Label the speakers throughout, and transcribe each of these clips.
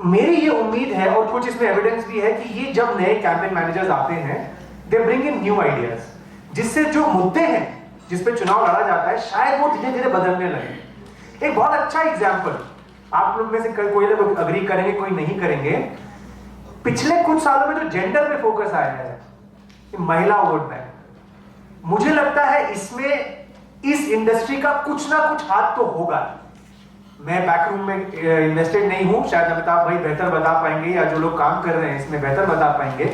Speaker 1: मेरी ये उम्मीद है और कुछ इसमें एविडेंस भी है कि ये जब नए कैंपेन मैनेजर्स आते हैं, they bring in new ideas, जिससे जो मुद्दे हैं जिस पे चुनाव लड़ा जाता है शायद वो धीरे धीरे बदलने लगे। एक बहुत अच्छा एग्जाम्पल, आप लोग में से कोई लोग अग्री करेंगे, कोई नहीं करेंगे, पिछले कुछ सालों में जो जेंडर पे फोकस आया है, महिला वोट बैंक, मुझे लगता है इसमें इस इंडस्ट्री का कुछ ना कुछ हाथ तो होगा। मैं बैकरूम में इन्वेस्टेड नहीं हूं, शायद अमिताभ भाई बेहतर बता पाएंगे या जो लोग काम कर रहे हैं इसमें बेहतर बता पाएंगे,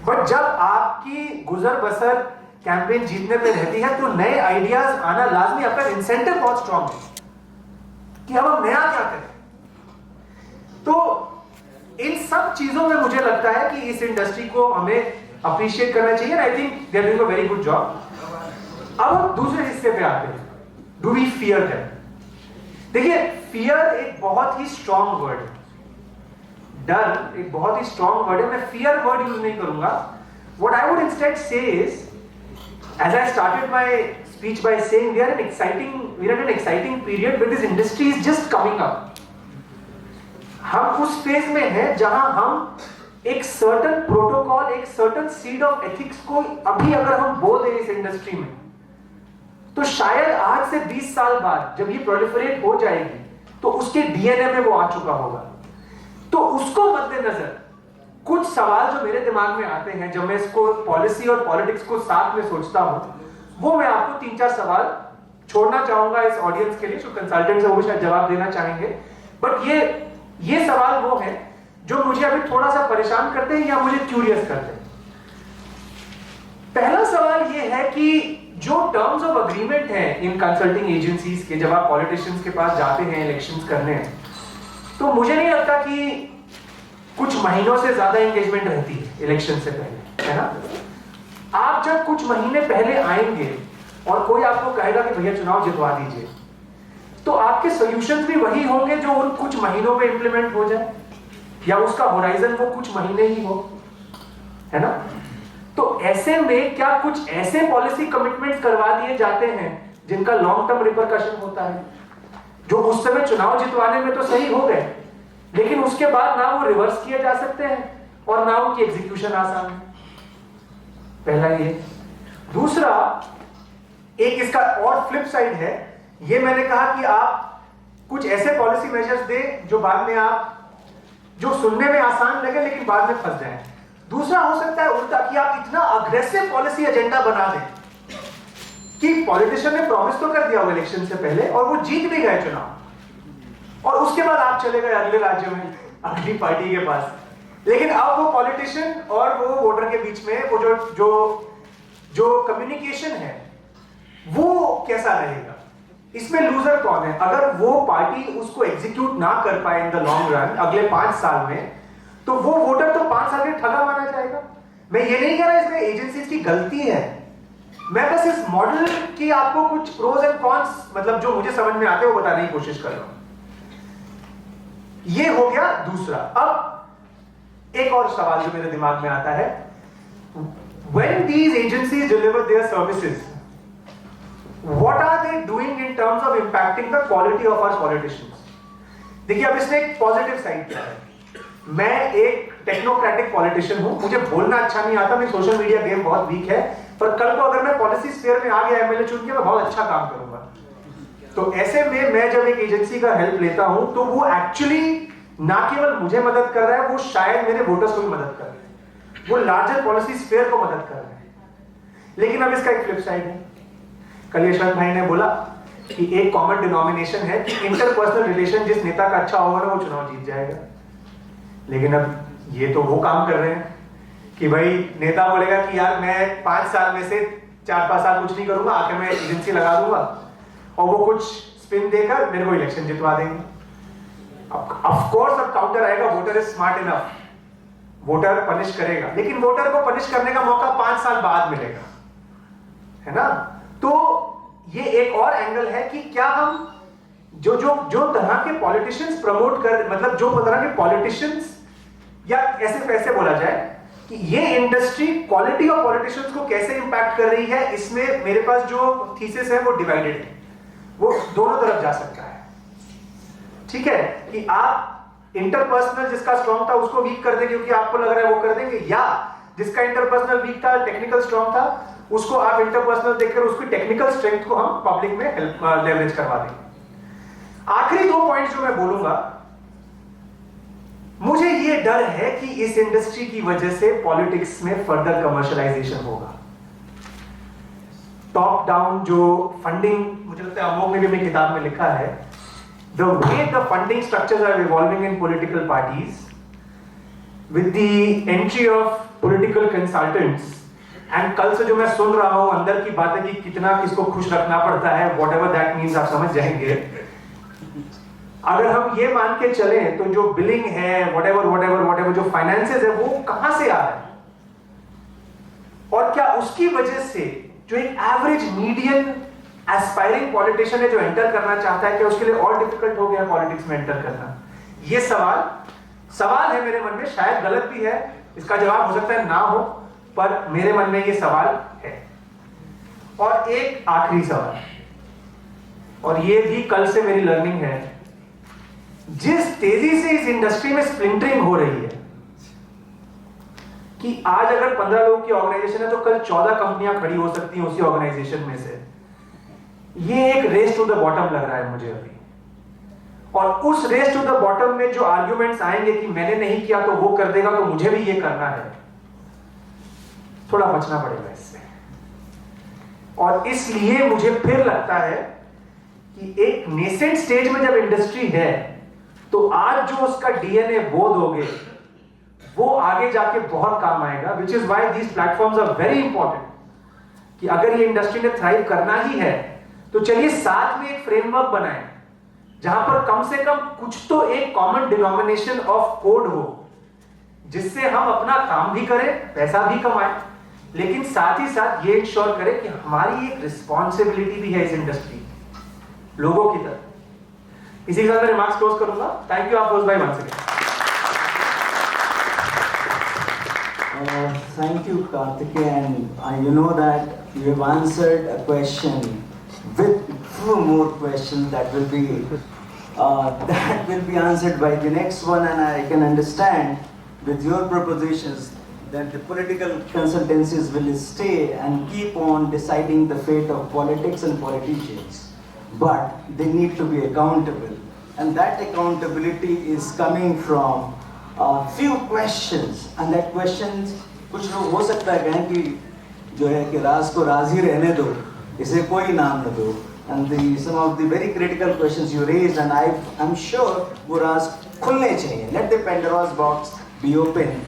Speaker 1: बट जब आपकी गुजर बसर कैंपेन जीतने पे रहती है तो नए आइडियाज आना लाजमी। आपका इंसेंटिव बहुत स्ट्रांग है कि अब हम नया क्या करें। तो इन सब चीजों में मुझे लगता है कि इस इंडस्ट्री को हमें अप्रिशिएट करना चाहिए। I think they are doing a very good job. अब हम दूसरे हिस्से पे आते हैं, डू वी फियर देम? देखिए, फियर एक बहुत ही स्ट्रांग वर्ड है, डर एक बहुत ही स्ट्रांग वर्ड है। मैं फियर वर्ड यूज नहीं करूंगा। व्हाट आई वुड इंस्टेड से is, as I started my speech by saying we are at an exciting period where this industry is just coming up. हम उस फेज में हैं जहां हम एक सर्टन प्रोटोकॉल, एक सर्टन सीड ऑफ एथिक्स को अभी अगर हम बो दें इस इंडस्ट्री में, तो शायद आज से 20 साल बाद जब ये प्रोलिफरेट हो जाएगी तो उसके डीएनए में वो आ चुका होगा। तो उसको मद्देनजर कुछ सवाल जो मेरे दिमाग में आते हैं जब मैं इसको पॉलिसी और पॉलिटिक्स को साथ में सोचता हूं, वो मैं आपको 3-4 सवाल छोड़ना चाहूंगा इस ऑडियंस के लिए। जो कंसल्टेंट्स हैं वो शायद जवाब देना चाहेंगे, बट ये सवाल वो हैं जो मुझे अभी थोड़ा सा परेशान करते हैं या मुझे क्यूरियस करते हैं। पहला सवाल ये है कि जो टर्म्स ऑफ अग्रीमेंट है इन कंसल्टिंग एजेंसीज के, जब आप पॉलिटिशियंस के पास जाते हैं इलेक्शंस करने, तो मुझे नहीं लगता कि कुछ महीनों से ज्यादा एंगेजमेंट रहती है इलेक्शन से पहले, है ना। आप जब कुछ महीने पहले आएंगे और कोई आपको कहेगा कि भैया चुनाव जितवा दीजिए, तो आपके सॉल्यूशंस भी वही होंगे जो उन कुछ महीनों में इंप्लीमेंट हो जाए, या उसका होराइजन वो कुछ महीने ही हो, है ना। तो ऐसे में क्या कुछ ऐसे पॉलिसी कमिटमेंट्स करवा दिए जाते हैं जिनका लॉन्ग टर्म रिपरकशन होता है, जो उस समय चुनाव जितवाने में तो सही हो गए, लेकिन उसके बाद ना वो रिवर्स किए जा सकते हैं और ना उनकी एग्जीक्यूशन आसान है। पहला ये। दूसरा, एक इसका और फ्लिप साइड है, ये मैंने कहा कि आप कुछ ऐसे पॉलिसी मेजर्स दें जो बाद में जो सुनने में आसान लगे लेकिन बाद में फंस जाए। दूसरा हो सकता है उल्टा, कि आप इतना अग्रेसिव पॉलिसी एजेंडा बना दें कि पॉलिटिशियन ने प्रॉमिस तो कर दिया हो इलेक्शन से पहले और वो जीत भी गए चुनाव, और उसके बाद आप चले गए अगले राज्य में अगली पार्टी के पास, लेकिन अब वो पॉलिटिशियन और वो वोटर के बीच में वो जो कम्युनिकेशन है वो कैसा रहेगा? इसमें लूजर कौन है? अगर वो पार्टी उसको एग्जीक्यूट ना कर पाए इन द लॉन्ग रन अगले 5 साल में, तो वो वोटर तो 5 साल के ठगा माना जाएगा। मैं ये नहीं कह रहा इसमें एजेंसीज की गलती है, मैं बस इस मॉडल की आपको कुछ प्रोज एंड कॉन्स, मतलब जो मुझे समझ में आते हैं वो बताने की कोशिश कर रहा हूं। ये हो गया दूसरा। अब एक और सवाल जो मेरे दिमाग में आता है, when these agencies deliver their services, what are they doing in terms of impacting the quality of our politicians? देखिए, अब इसमें एक पॉजिटिव साइड क्या है। मैं एक टेक्नोक्रेटिक पॉलिटिशियन हूं, मुझे बोलना अच्छा नहीं आता, मेरी सोशल मीडिया गेम बहुत वीक है, पर कल को अगर मैं पॉलिसी स्फीयर में आ गया, एमएलए चुन के, मैं बहुत अच्छा काम करूंगा। तो ऐसे में मैं जब एक एजेंसी का हेल्प लेता हूं तो वो एक्चुअली ना केवल मुझे मदद कर रहा है, वो शायद मेरे वोटर्स को भी मदद कर रहा है, वो लार्जर पॉलिसी स्फीयर को मदद कर रहा है। लेकिन अब इसका एक फ्लिप साइड है। कल यशवंत भाई ने बोला कि एक कॉमन डिनोमिनेशन है कि इंटरपर्सनल रिलेशन जिस नेता का अच्छा होगा ना वो चुनाव जीत जाएगा। लेकिन अब ये तो वो काम कर रहे हैं कि भाई नेता बोलेगा कि यार मैं 5 साल में से 4-5 साल कुछ नहीं करूंगा, आके मैं एजेंसी लगा दूंगा, और वो कुछ स्पिन देकर मेरे को इलेक्शन जितवा देंगे। ऑफ कोर्स अब काउंटर आएगा, voter is smart enough, voter punish करेगा, लेकिन वोटर को पनिश करने का मौका 5 साल बाद मिलेगा, है ना। तो ये एक और एंगल है कि क्या हम जो तरह के पॉलिटिशियंस प्रमोट कर, मतलब जो तरह के पॉलिटिशियंस, या ऐसे बोला जाए कि ये इंडस्ट्री क्वालिटी ऑफ पॉलिटिशियंस को कैसे इंपैक्ट कर रही है, इसमें मेरे पास जो थीसिस है वो डिवाइडेड है, वो दोनों तरफ जा सकता है। ठीक है, कि आप इंटरपर्सनल जिसका स्ट्रॉन्ग था उसको वीक कर देंगे क्योंकि आपको लग रहा है वो कर देंगे, या जिसका इंटरपर्सनल वीक था, टेक्निकल स्ट्रॉन्ग था, उसको आप इंटरपर्सनल देखकर उसकी टेक्निकल स्ट्रेंथ को हम पब्लिक में लेवरेज करवा देंगे। आखिरी 2 पॉइंट जो मैं बोलूंगा, मुझे ये डर है कि इस इंडस्ट्री की वजह से पॉलिटिक्स में फर्दर कमर्शियलाइजेशन होगा। टॉप डाउन जो फंडिंग, मुझे लगता है अमोक ने भी अपनी किताब में लिखा है, the way the funding structures are evolving in political parties with the entry of political consultants, and कल से जो मैं सुन रहा हूं अंदर की बातें कि कितना किसको खुश रखना पड़ता है, whatever that means आप समझ जाएंगे। अगर हम ये मान के चले तो जो बिलिंग है, whatever जो फाइनेंसेस है, वो कहां से आ रहा है, और क्या उसकी वजह से जो एक एवरेज मीडियन एस्पायरिंग पॉलिटिशियन है जो एंटर करना चाहता है, कि उसके लिए और डिफिकल्ट हो गया पॉलिटिक्स में एंटर करना? ये सवाल है मेरे मन में, शायद गलत भी है, इसका जवाब हो सकता है ना हो, पर मेरे मन में ये सवाल है। और एक आखिरी सवाल, और ये भी कल से मेरी लर्निंग है, जिस तेजी से इस इंडस्ट्री में स्प्लिंटरिंग हो रही है, कि आज अगर 15 लोगों की ऑर्गेनाइजेशन है तो कल 14 कंपनियां खड़ी हो सकती हैं उसी ऑर्गेनाइजेशन में से। ये एक रेस टू द बॉटम लग रहा है मुझे अभी, और उस रेस टू द बॉटम में जो आर्ग्यूमेंट्स आएंगे कि मैंने नहीं किया तो वो कर देगा तो मुझे भी ये करना है, थोड़ा बचना पड़ेगा इससे। और इसलिए मुझे फिर लगता है कि एक नेसेंट स्टेज में जब इंडस्ट्री है, तो आज जो उसका डीएनए बोध होगे वो आगे जाके बहुत काम आएगा, which is why these platforms are very important. कि अगर ये इंडस्ट्री ने थ्राइव करना ही है तो चलिए साथ में एक फ्रेमवर्क बनाएं जहां पर कम से कम कुछ तो एक कॉमन डिनोमिनेशन ऑफ कोड हो, जिससे हम अपना काम भी करें, पैसा भी कमाएं, लेकिन साथ ही साथ ये इंश्योर करें कि हमारी एक रिस्पॉन्सिबिलिटी भी है इस इंडस्ट्री लोगों की तरफ। इसी के साथ मैं रिमार्क्स क्लोज करूंगा। थैंक यू अफरोज भाई once again.
Speaker 2: Thank you, Karthikeya, and you know that you have answered a question with few more questions that will be answered by the next one, and I can understand with your propositions that the political consultancies will stay and keep on deciding the fate of politics and politicians, but they need to be accountable, and that accountability is coming from few questions, and that questions कुछ लोग हो सकता है कहें कि जो है कि राज को राज ही रहने दो, इसे कोई नाम न दो, and some of the very critical questions you raised, and I'm sure वो राज खुलने चाहिए। Let the Pandora's box be open